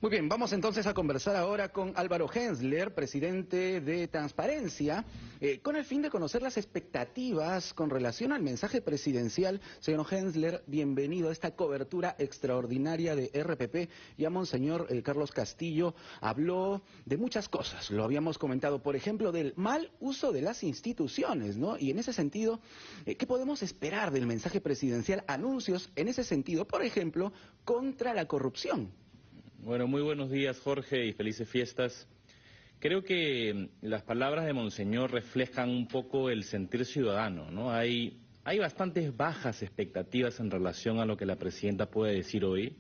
Muy bien, vamos entonces a conversar ahora con Álvaro Hensler, presidente de Transparencia, con el fin de conocer las expectativas con relación al mensaje presidencial. Señor Hensler, bienvenido a esta cobertura extraordinaria de RPP. Ya Monseñor Carlos Castillo habló de muchas cosas, lo habíamos comentado, por ejemplo, del mal uso de las instituciones, ¿no? Y en ese sentido, ¿qué podemos esperar del mensaje presidencial? Anuncios en ese sentido, por ejemplo, contra la corrupción. Bueno, muy buenos días, Jorge, y felices fiestas. Creo que las palabras de Monseñor reflejan un poco el sentir ciudadano, ¿no? Hay bastantes bajas expectativas en relación a lo que la presidenta puede decir hoy,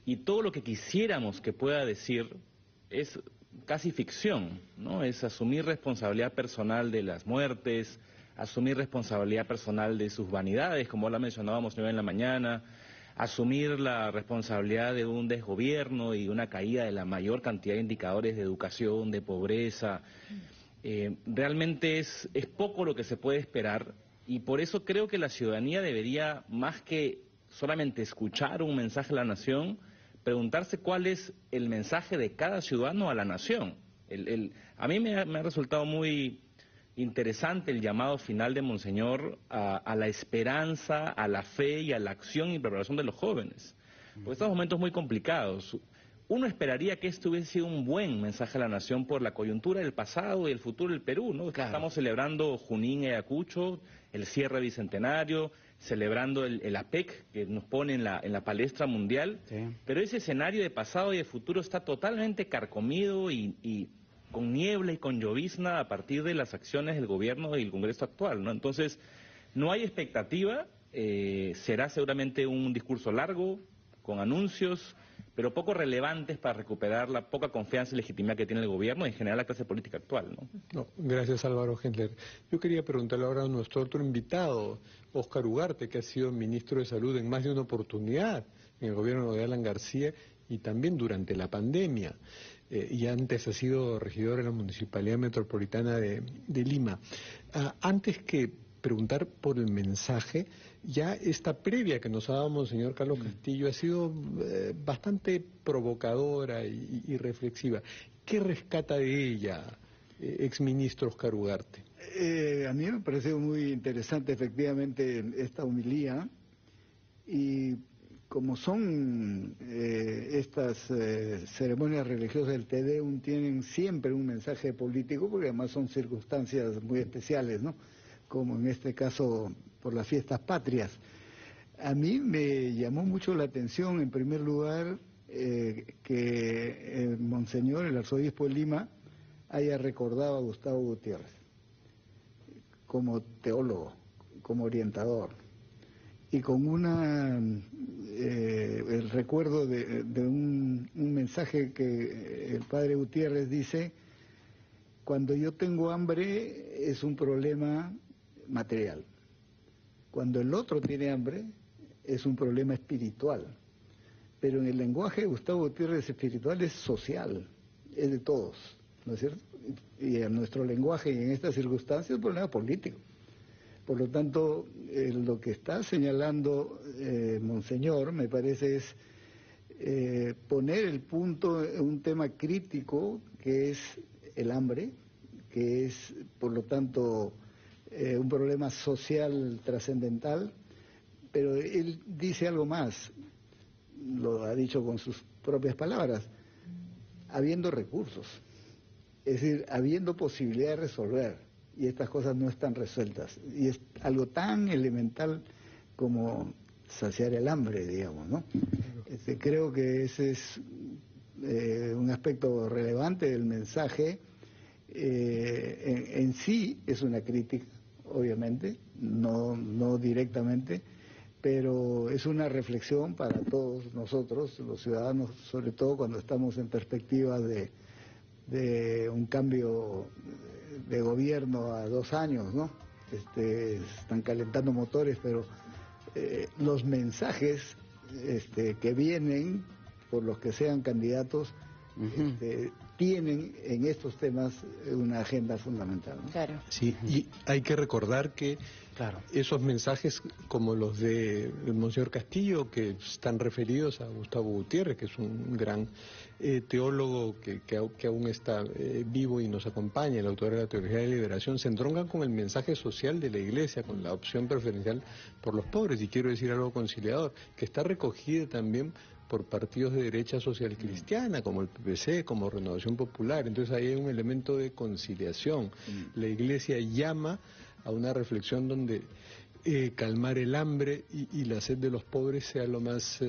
y todo lo que quisiéramos que pueda decir es casi ficción, ¿no? Es asumir responsabilidad personal de las muertes, asumir responsabilidad personal de sus vanidades, como la mencionábamos hoy en la mañana, asumir la responsabilidad de un desgobierno y una caída de la mayor cantidad de indicadores de educación, de pobreza. Realmente es poco lo que se puede esperar, y por eso creo que la ciudadanía debería, más que solamente escuchar un mensaje a la nación, preguntarse cuál es el mensaje de cada ciudadano a la nación. A mí me ha resultado muy interesante el llamado final de Monseñor a la esperanza, a la fe y a la acción y preparación de los jóvenes. Porque estos momentos muy complicados. Uno esperaría que esto hubiese sido un buen mensaje a la nación por la coyuntura del pasado y el futuro del Perú, ¿no? Claro. Estamos celebrando Junín y Ayacucho, el cierre bicentenario, celebrando el APEC que nos pone en la palestra mundial, sí. Pero ese escenario de pasado y de futuro está totalmente carcomido y con niebla y con llovizna a partir de las acciones del gobierno y el Congreso actual, ¿no? Entonces, no hay expectativa, será seguramente un discurso largo, con anuncios, pero poco relevantes para recuperar la poca confianza y legitimidad que tiene el gobierno y en general la clase política actual, ¿no? No, gracias, Álvaro Hensler. Yo quería preguntarle ahora a nuestro otro invitado, Óscar Ugarte, que ha sido ministro de Salud en más de una oportunidad en el gobierno de Alan García y también durante la pandemia. Y antes ha sido regidor en la Municipalidad Metropolitana de Lima. Antes que preguntar por el mensaje, ya esta previa que nos ha dado Monseñor Carlos Castillo ha sido bastante provocadora y reflexiva. ¿Qué rescata de ella, exministro Óscar Ugarte? A mí me pareció muy interesante efectivamente esta homilía, y como son estas ceremonias religiosas del Te Deum, tienen siempre un mensaje político, porque además son circunstancias muy especiales, ¿no? Como en este caso por las fiestas patrias. A mí me llamó mucho la atención, en primer lugar, que el Monseñor, el arzobispo de Lima, haya recordado a Gustavo Gutiérrez como teólogo, como orientador, y con el recuerdo de un mensaje que el padre Gutiérrez dice: cuando yo tengo hambre es un problema material, cuando el otro tiene hambre es un problema espiritual. Pero en el lenguaje de Gustavo Gutiérrez, espiritual es social, es de todos, ¿no es cierto? Y en nuestro lenguaje y en estas circunstancias es un problema político. Por lo tanto, lo que está señalando Monseñor, me parece, es poner el punto en un tema crítico, que es el hambre, que es, por lo tanto, un problema social trascendental. Pero él dice algo más, lo ha dicho con sus propias palabras: habiendo recursos, es decir, habiendo posibilidad de resolver. Y estas cosas no están resueltas. Y es algo tan elemental como saciar el hambre, digamos, ¿no? Creo que ese es un aspecto relevante del mensaje. En sí es una crítica, obviamente, no directamente, pero es una reflexión para todos nosotros, los ciudadanos, sobre todo cuando estamos en perspectiva de un cambio de gobierno a 2 años, ¿no? Están calentando motores, pero los mensajes que vienen, por los que sean candidatos, tienen en estos temas una agenda fundamental, ¿no? Claro. Sí, y hay que recordar que esos mensajes como los de Monseñor Castillo, que están referidos a Gustavo Gutiérrez, que es un gran teólogo que aún está vivo y nos acompaña, el autor de la Teología de la Liberación, se entroncan con el mensaje social de la Iglesia, con la opción preferencial por los pobres. Y quiero decir algo conciliador, que está recogida también por partidos de derecha social cristiana, como el PPC, como Renovación Popular. Entonces ahí hay un elemento de conciliación. La Iglesia llama a una reflexión donde calmar el hambre y la sed de los pobres sea lo más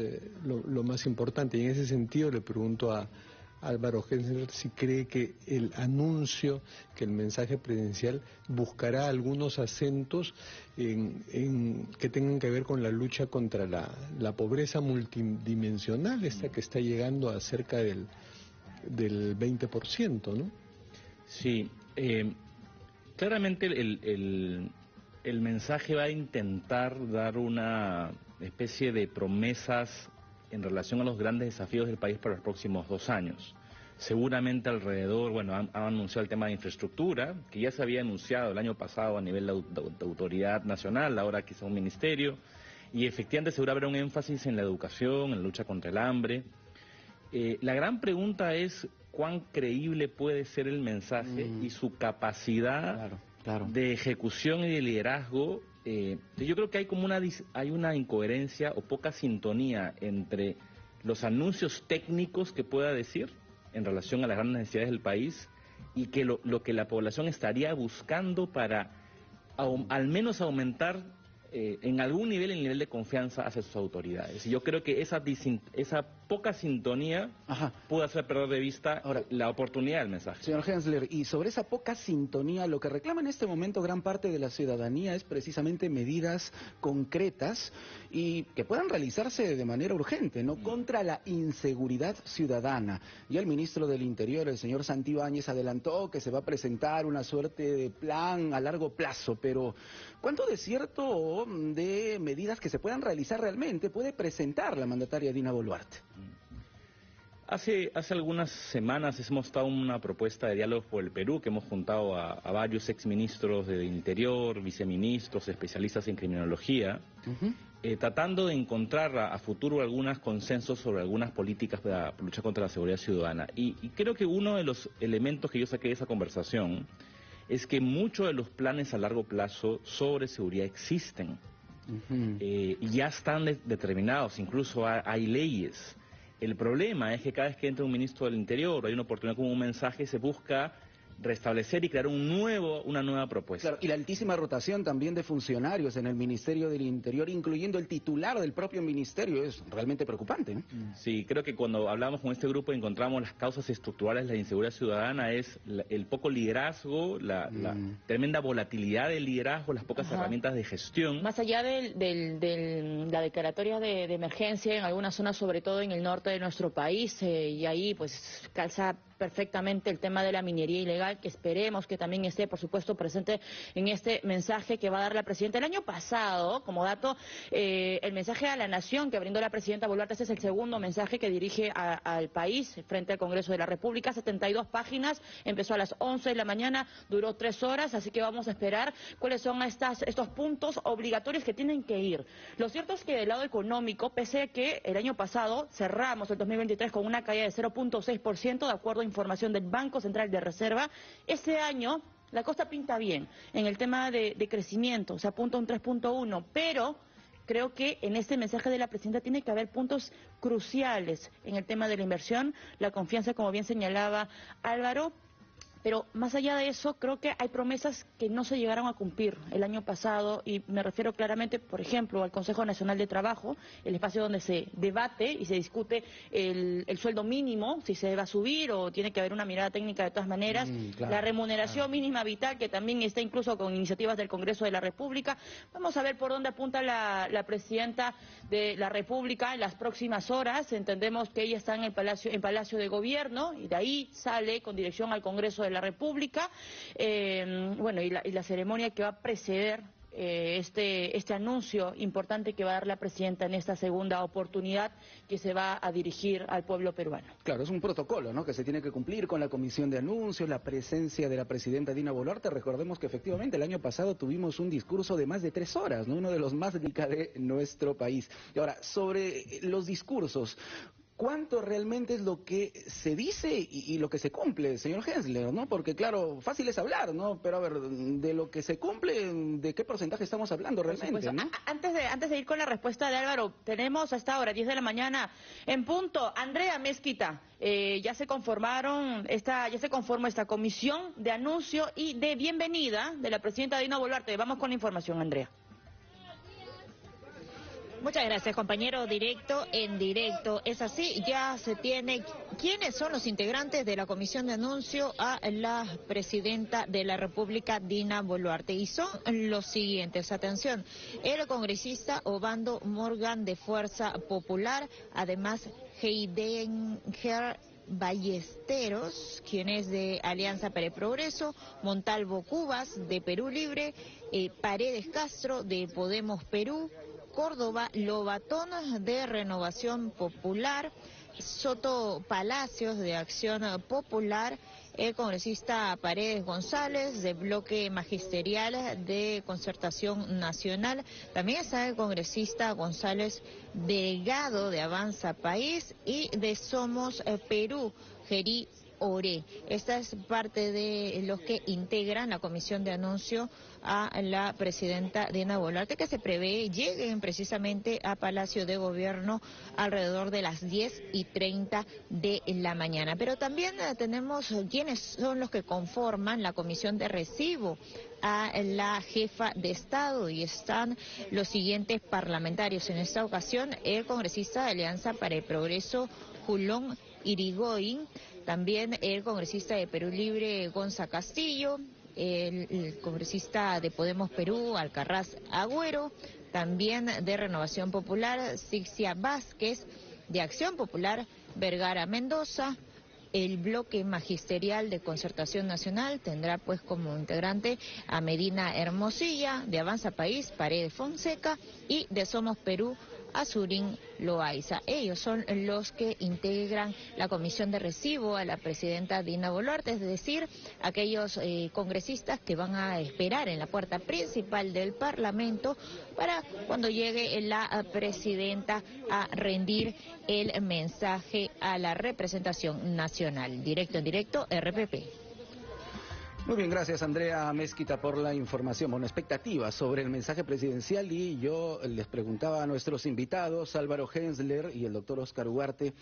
importante. Y en ese sentido le pregunto a Álvaro Gensler si cree que el anuncio, que el mensaje presidencial buscará algunos acentos que tengan que ver con la lucha contra la pobreza multidimensional, esta que está llegando a cerca del 20%, ¿no? Sí, claramente el mensaje va a intentar dar una especie de promesas en relación a los grandes desafíos del país para los próximos 2 años. Seguramente alrededor, bueno, han anunciado el tema de infraestructura, que ya se había anunciado el año pasado a nivel de autoridad nacional, ahora quizá un ministerio, y efectivamente seguro habrá un énfasis en la educación, en la lucha contra el hambre. La gran pregunta es cuán creíble puede ser el mensaje y su capacidad de ejecución y de liderazgo. Yo creo que hay una incoherencia o poca sintonía entre los anuncios técnicos que pueda decir en relación a las grandes necesidades del país y que lo que la población estaría buscando para al menos aumentar en algún nivel el nivel de confianza hacia sus autoridades. Y yo creo que esa poca sintonía puede hacer perder de vista la oportunidad del mensaje. Señor Gensler, y sobre esa poca sintonía, lo que reclama en este momento gran parte de la ciudadanía es precisamente medidas concretas y que puedan realizarse de manera urgente, ¿no? Contra la inseguridad ciudadana. Ya el ministro del Interior, el señor Santibáñez, adelantó que se va a presentar una suerte de plan a largo plazo, pero ¿cuánto de cierto de medidas que se puedan realizar realmente puede presentar la mandataria Dina Boluarte? Hace algunas semanas hemos estado en una propuesta de diálogo por el Perú, que hemos juntado a varios exministros del Interior, viceministros, especialistas en criminología, tratando de encontrar a futuro algunos consensos sobre algunas políticas para luchar contra la seguridad ciudadana. Y creo que uno de los elementos que yo saqué de esa conversación es que muchos de los planes a largo plazo sobre seguridad existen y ya están determinados, incluso hay leyes. El problema es que cada vez que entra un ministro del Interior, hay una oportunidad como un mensaje, se busca restablecer y crear una nueva propuesta. Claro, y la altísima rotación también de funcionarios en el Ministerio del Interior, incluyendo el titular del propio ministerio, es realmente preocupante, ¿no? Sí, creo que cuando hablamos con este grupo encontramos las causas estructurales de la inseguridad ciudadana, es el poco liderazgo, la tremenda volatilidad del liderazgo, las pocas herramientas de gestión. Más allá de la declaratoria de emergencia en algunas zonas, sobre todo en el norte de nuestro país, y ahí pues calza perfectamente el tema de la minería ilegal, que esperemos que también esté, por supuesto, presente en este mensaje que va a dar la presidenta. El año pasado, como dato, el mensaje a la nación que brindó la presidenta Boluarte, este es el segundo mensaje que dirige al país frente al Congreso de la República, 72 páginas, empezó a las 11 de la mañana, duró 3 horas, así que vamos a esperar cuáles son estos puntos obligatorios que tienen que ir. Lo cierto es que del lado económico, pese a que el año pasado cerramos el 2023 con una caída de 0.6%, de acuerdo a información del Banco Central de Reserva, este año la cosa pinta bien en el tema de crecimiento, se apunta a un 3.1, pero creo que en este mensaje de la presidenta tiene que haber puntos cruciales en el tema de la inversión, la confianza, como bien señalaba Álvaro. Pero más allá de eso, creo que hay promesas que no se llegaron a cumplir el año pasado, y me refiero claramente, por ejemplo, al Consejo Nacional de Trabajo, el espacio donde se debate y se discute el sueldo mínimo, si se va a subir o tiene que haber una mirada técnica de todas maneras, la remuneración mínima vital, que también está incluso con iniciativas del Congreso de la República. Vamos a ver por dónde apunta la presidenta de la República en las próximas horas. Entendemos que ella está en el Palacio de Gobierno y de ahí sale con dirección al Congreso de la República, bueno, y la ceremonia que va a preceder este anuncio importante que va a dar la presidenta en esta segunda oportunidad que se va a dirigir al pueblo peruano. Claro, es un protocolo, ¿no?, que se tiene que cumplir con la comisión de anuncios, la presencia de la presidenta Dina Boluarte. Recordemos que efectivamente el año pasado tuvimos un discurso de más de 3 horas, ¿no?, uno de los más delicados de nuestro país. Y ahora, sobre los discursos, ¿cuánto realmente es lo que se dice y lo que se cumple, señor Gensler, ¿no? Porque claro, fácil es hablar, ¿no? Pero a ver, de lo que se cumple, ¿de qué porcentaje estamos hablando realmente, ¿no? Antes de ir con la respuesta de Álvaro, tenemos hasta ahora, 10 de la mañana, en punto, Andrea Mezquita, ya se conforma esta comisión de anuncio y de bienvenida de la presidenta Dina Boluarte. Vamos con la información, Andrea. Muchas gracias, compañero. Directo en directo. Es así, ya se tiene quiénes son los integrantes de la comisión de anuncio a la presidenta de la República, Dina Boluarte. Y son los siguientes. Atención, el congresista Obando Morgan de Fuerza Popular, además Heidenger Ballesteros, quien es de Alianza para el Progreso, Montalvo Cubas de Perú Libre, Paredes Castro de Podemos Perú, Córdoba Lobatón de Renovación Popular, Soto Palacios de Acción Popular, el congresista Paredes González de Bloque Magisterial de Concertación Nacional, también está el congresista González Delgado de Avanza País y de Somos Perú, Gerí Oré. Esta es parte de los que integran la comisión de anuncio a la presidenta Dina Boluarte, que se prevé lleguen precisamente a Palacio de Gobierno alrededor de las 10:30 de la mañana. Pero también tenemos quiénes son los que conforman la comisión de recibo a la jefa de Estado, y están los siguientes parlamentarios. En esta ocasión, el congresista de Alianza para el Progreso, Julón Irigoyen, también el congresista de Perú Libre, Gonza Castillo, el congresista de Podemos Perú, Alcarraz Agüero, también de Renovación Popular, Sixia Vázquez, de Acción Popular, Vergara Mendoza. El bloque magisterial de Concertación Nacional tendrá pues como integrante a Medina Hermosilla, de Avanza País, Paredes Fonseca, y de Somos Perú, Azurín Loaiza. Ellos son los que integran la comisión de recibo a la presidenta Dina Boluarte, es decir, aquellos congresistas que van a esperar en la puerta principal del Parlamento para cuando llegue la presidenta a rendir el mensaje a la representación nacional. Directo en directo, RPP. Muy bien, gracias Andrea Mezquita por la información. Bueno, expectativas sobre el mensaje presidencial, y yo les preguntaba a nuestros invitados, Álvaro Gensler y el doctor Oscar Ugarte,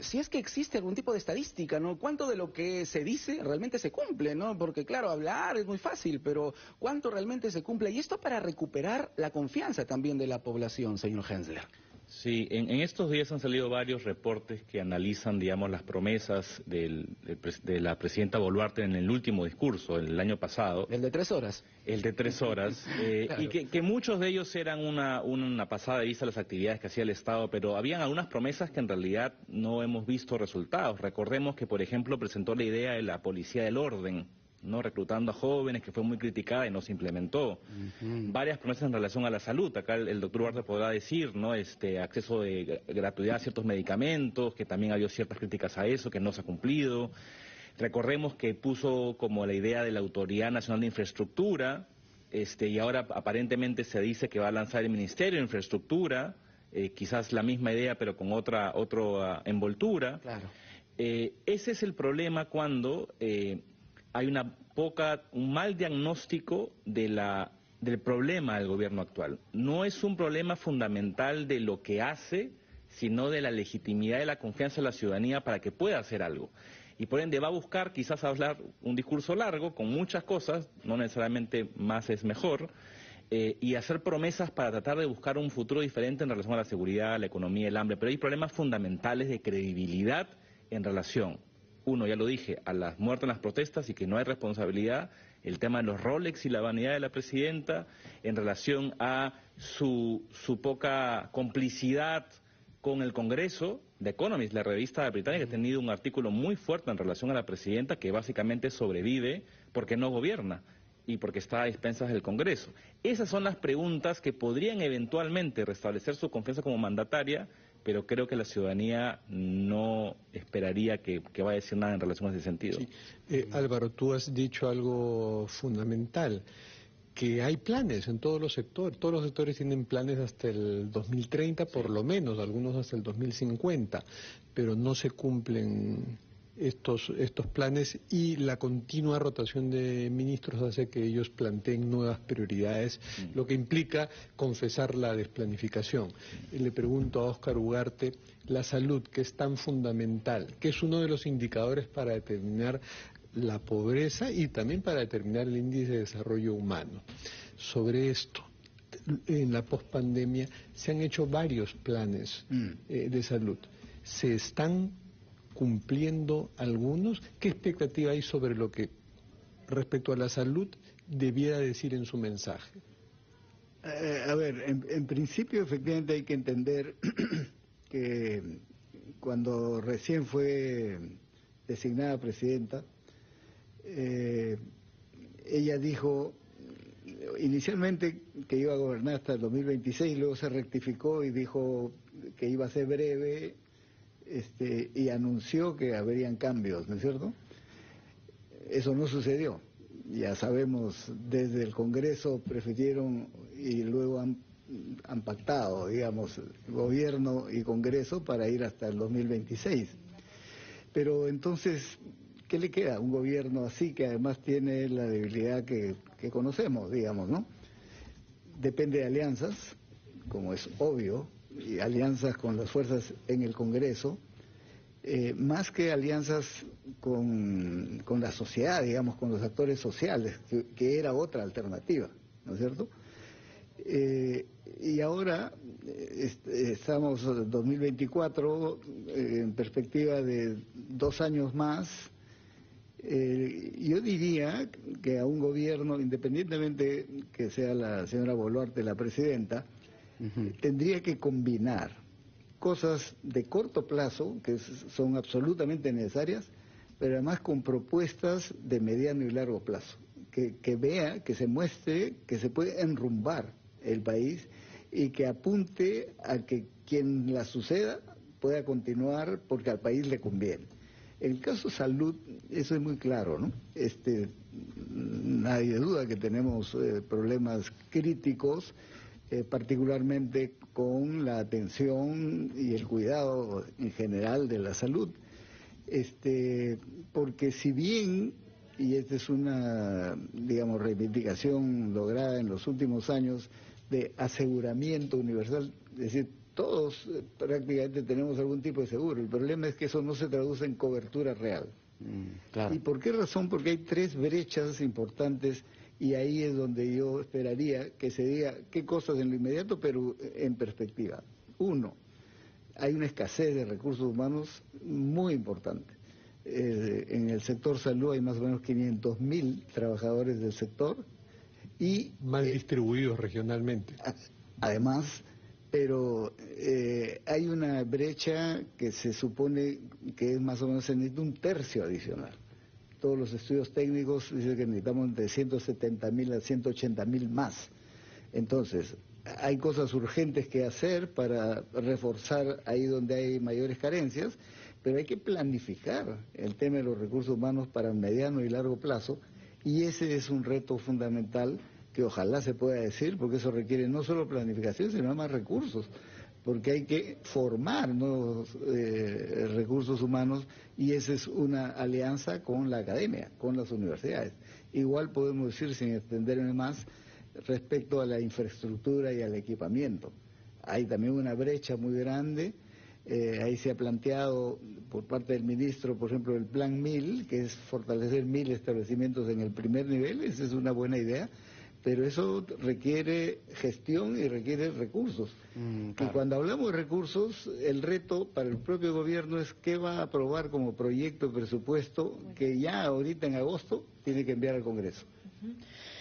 si es que existe algún tipo de estadística, ¿no? ¿Cuánto de lo que se dice realmente se cumple, ¿no? Porque claro, hablar es muy fácil, pero ¿cuánto realmente se cumple? Y esto para recuperar la confianza también de la población, señor Gensler. Sí, en estos días han salido varios reportes que analizan, digamos, las promesas de la presidenta Boluarte en el último discurso, el año pasado. El de 3 horas. El de 3 horas, claro. Y que muchos de ellos eran una pasada de vista a las actividades que hacía el Estado, pero habían algunas promesas que en realidad no hemos visto resultados. Recordemos que, por ejemplo, presentó la idea de la policía del orden, no reclutando a jóvenes, que fue muy criticada y no se implementó. Varias promesas en relación a la salud. Acá el doctor Duarte podrá decir, ¿no? Acceso de gratuidad a ciertos medicamentos, que también ha habido ciertas críticas a eso, que no se ha cumplido. Recordemos que puso como la idea de la Autoridad Nacional de Infraestructura, y ahora aparentemente se dice que va a lanzar el Ministerio de Infraestructura, quizás la misma idea pero con otra envoltura. Claro. Ese es el problema cuando hay un mal diagnóstico del problema del gobierno actual. No es un problema fundamental de lo que hace, sino de la legitimidad y la confianza de la ciudadanía para que pueda hacer algo. Y por ende va a buscar quizás hablar un discurso largo con muchas cosas, no necesariamente más es mejor, y hacer promesas para tratar de buscar un futuro diferente en relación a la seguridad, la economía, el hambre. Pero hay problemas fundamentales de credibilidad en relación, uno, ya lo dije, a las muertes en las protestas y que no hay responsabilidad, el tema de los Rolex y la vanidad de la presidenta, en relación a su poca complicidad con el Congreso. The Economist, la revista británica, ha tenido un artículo muy fuerte en relación a la presidenta, que básicamente sobrevive porque no gobierna. y porque está a expensas del Congreso. Esas son las preguntas que podrían eventualmente restablecer su confianza como mandataria, pero creo que la ciudadanía no esperaría que vaya a decir nada en relación a ese sentido. Sí. Álvaro, tú has dicho algo fundamental, que hay planes en todos los sectores tienen planes hasta el 2030 por lo menos, algunos hasta el 2050, pero no se cumplen estos planes y la continua rotación de ministros hace que ellos planteen nuevas prioridades, lo que implica confesar la desplanificación. Le pregunto a Óscar Ugarte, la salud, que es tan fundamental, que es uno de los indicadores para determinar la pobreza y también para determinar el índice de desarrollo humano. Sobre esto, en la pospandemia se han hecho varios planes de salud. ¿Se están cumpliendo algunos? ¿Qué expectativa hay sobre lo que respecto a la salud debiera decir en su mensaje? A ver, en principio efectivamente hay que entender que cuando recién fue designada presidenta, ella dijo inicialmente que iba a gobernar hasta el 2026, luego se rectificó y dijo que iba a ser breve, y anunció que habrían cambios, ¿no es cierto? Eso no sucedió. Ya sabemos, desde el Congreso prefirieron y luego han pactado, digamos, gobierno y Congreso para ir hasta el 2026. Pero entonces, ¿qué le queda a un gobierno así que además tiene la debilidad que conocemos, digamos, ¿no? Depende de alianzas, como es obvio, y alianzas con las fuerzas en el Congreso, más que alianzas con la sociedad, digamos, con los actores sociales, que era otra alternativa, ¿no es cierto? Y ahora estamos en 2024, en perspectiva de 2 años más. Yo diría que a un gobierno, independientemente que sea la señora Boluarte la presidenta, tendría que combinar cosas de corto plazo, que son absolutamente necesarias, pero además con propuestas de mediano y largo plazo, que vea, que se muestre que se puede enrumbar el país y que apunte a que quien la suceda pueda continuar porque al país le conviene. En el caso salud, eso es muy claro, ¿no? Nadie duda que tenemos problemas críticos, particularmente con la atención y el cuidado en general de la salud. Porque si bien, y esta es una, digamos, reivindicación lograda en los últimos años de aseguramiento universal, es decir, todos prácticamente tenemos algún tipo de seguro. El problema es que eso no se traduce en cobertura real. Claro. ¿Y por qué razón? Porque hay 3 brechas importantes y ahí es donde yo esperaría que se diga qué cosas en lo inmediato, pero en perspectiva. 1, hay una escasez de recursos humanos muy importante. En el sector salud hay más o menos 500.000 trabajadores del sector y mal distribuidos regionalmente. Además, pero hay una brecha que se supone que es más o menos, se necesita 1/3 adicional. Todos los estudios técnicos dicen que necesitamos de 170.000 a 180.000 más. Entonces, hay cosas urgentes que hacer para reforzar ahí donde hay mayores carencias, pero hay que planificar el tema de los recursos humanos para mediano y largo plazo, y ese es un reto fundamental que ojalá se pueda decir, porque eso requiere no solo planificación, sino más recursos, porque hay que formar nuevos recursos humanos, y esa es una alianza con la academia, con las universidades. Igual podemos decir, sin extenderme más, respecto a la infraestructura y al equipamiento. Hay también una brecha muy grande. Ahí se ha planteado por parte del ministro, por ejemplo, el plan 1000, que es fortalecer 1000 establecimientos en el primer nivel. Esa es una buena idea, pero eso requiere gestión y requiere recursos. Claro. Y cuando hablamos de recursos, el reto para el propio gobierno es qué va a aprobar como proyecto de presupuesto que ya ahorita en agosto tiene que enviar al Congreso.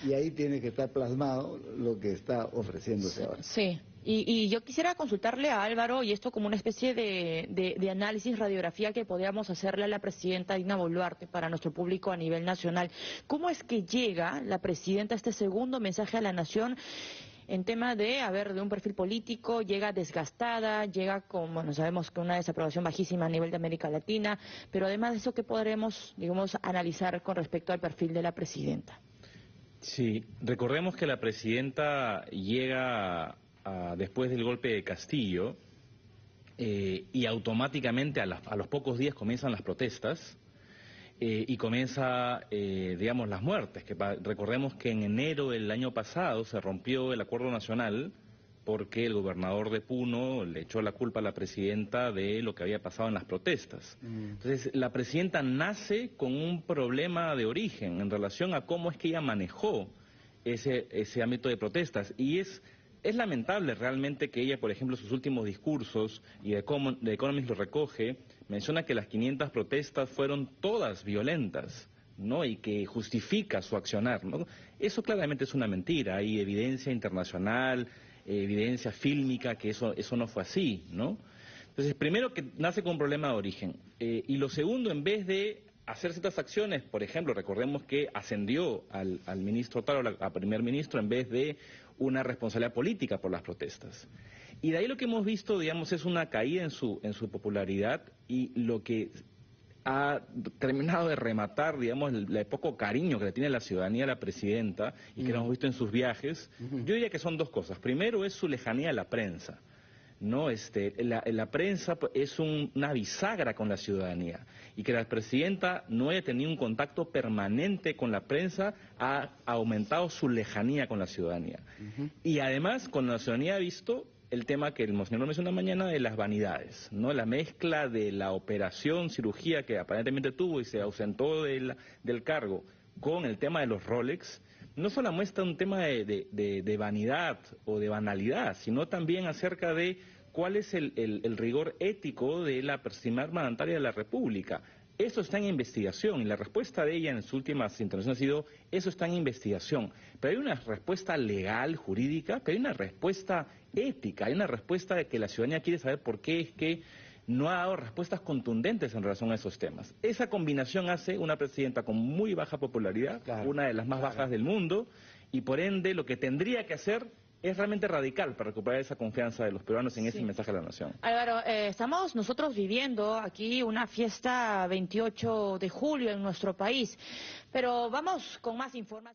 Y ahí tiene que estar plasmado lo que está ofreciéndose ahora. Sí, Y yo quisiera consultarle a Álvaro, y esto como una especie de análisis, radiografía que podríamos hacerle a la presidenta Dina Boluarte para nuestro público a nivel nacional. ¿Cómo es que llega la presidenta a este segundo mensaje a la nación en tema de un perfil político? Llega desgastada, llega con, bueno, sabemos que una desaprobación bajísima a nivel de América Latina, pero además de eso, ¿qué podremos, digamos, analizar con respecto al perfil de la presidenta? Sí, recordemos que la presidenta llega después del golpe de Castillo y automáticamente a los pocos días comienzan las protestas y comienza, digamos, las muertes. Recordemos que en enero del año pasado se rompió el acuerdo nacional porque el gobernador de Puno le echó la culpa a la presidenta de lo que había pasado en las protestas. Entonces, la presidenta nace con un problema de origen en relación a cómo es que ella manejó ese ámbito de protestas. Y es lamentable realmente que ella, por ejemplo, sus últimos discursos, y The Economist lo recoge, menciona que las 500 protestas fueron todas violentas, ¿no? Y que justifica su accionar, ¿no? Eso claramente es una mentira. Hay evidencia internacional, evidencia fílmica que eso no fue así, ¿no? Entonces, primero que nace con un problema de origen. Y lo segundo, en vez de hacer ciertas acciones, por ejemplo, recordemos que ascendió al ministro Otaro a primer ministro en vez de una responsabilidad política por las protestas. Y de ahí lo que hemos visto, digamos, es una caída en su popularidad, y lo que ha terminado de rematar, digamos, el poco cariño que le tiene la ciudadanía a la presidenta y que lo hemos visto en sus viajes. Yo diría que son dos cosas. Primero es su lejanía a la prensa, ¿no? La prensa es una bisagra con la ciudadanía, y que la presidenta no haya tenido un contacto permanente con la prensa ha aumentado su lejanía con la ciudadanía. Y además, con la ciudadanía ha visto el tema que el monseñor mencionó mañana de las vanidades, ¿no? La mezcla de la operación, cirugía que aparentemente tuvo y se ausentó del cargo, con el tema de los Rolex, no solo muestra un tema de vanidad o de banalidad, sino también acerca de cuál es el rigor ético de la primer mandataria de la República. Eso está en investigación, y la respuesta de ella en sus últimas intervenciones ha sido: eso está en investigación. Pero hay una respuesta legal, jurídica, pero hay una respuesta ética, hay una respuesta de que la ciudadanía quiere saber por qué es que no ha dado respuestas contundentes en relación a esos temas. Esa combinación hace una presidenta con muy baja popularidad, una de las más bajas del mundo, y por ende lo que tendría que hacer es realmente radical para recuperar esa confianza de los peruanos en ese mensaje a la nación. Álvaro, estamos nosotros viviendo aquí una fiesta 28 de julio en nuestro país, pero vamos con más información.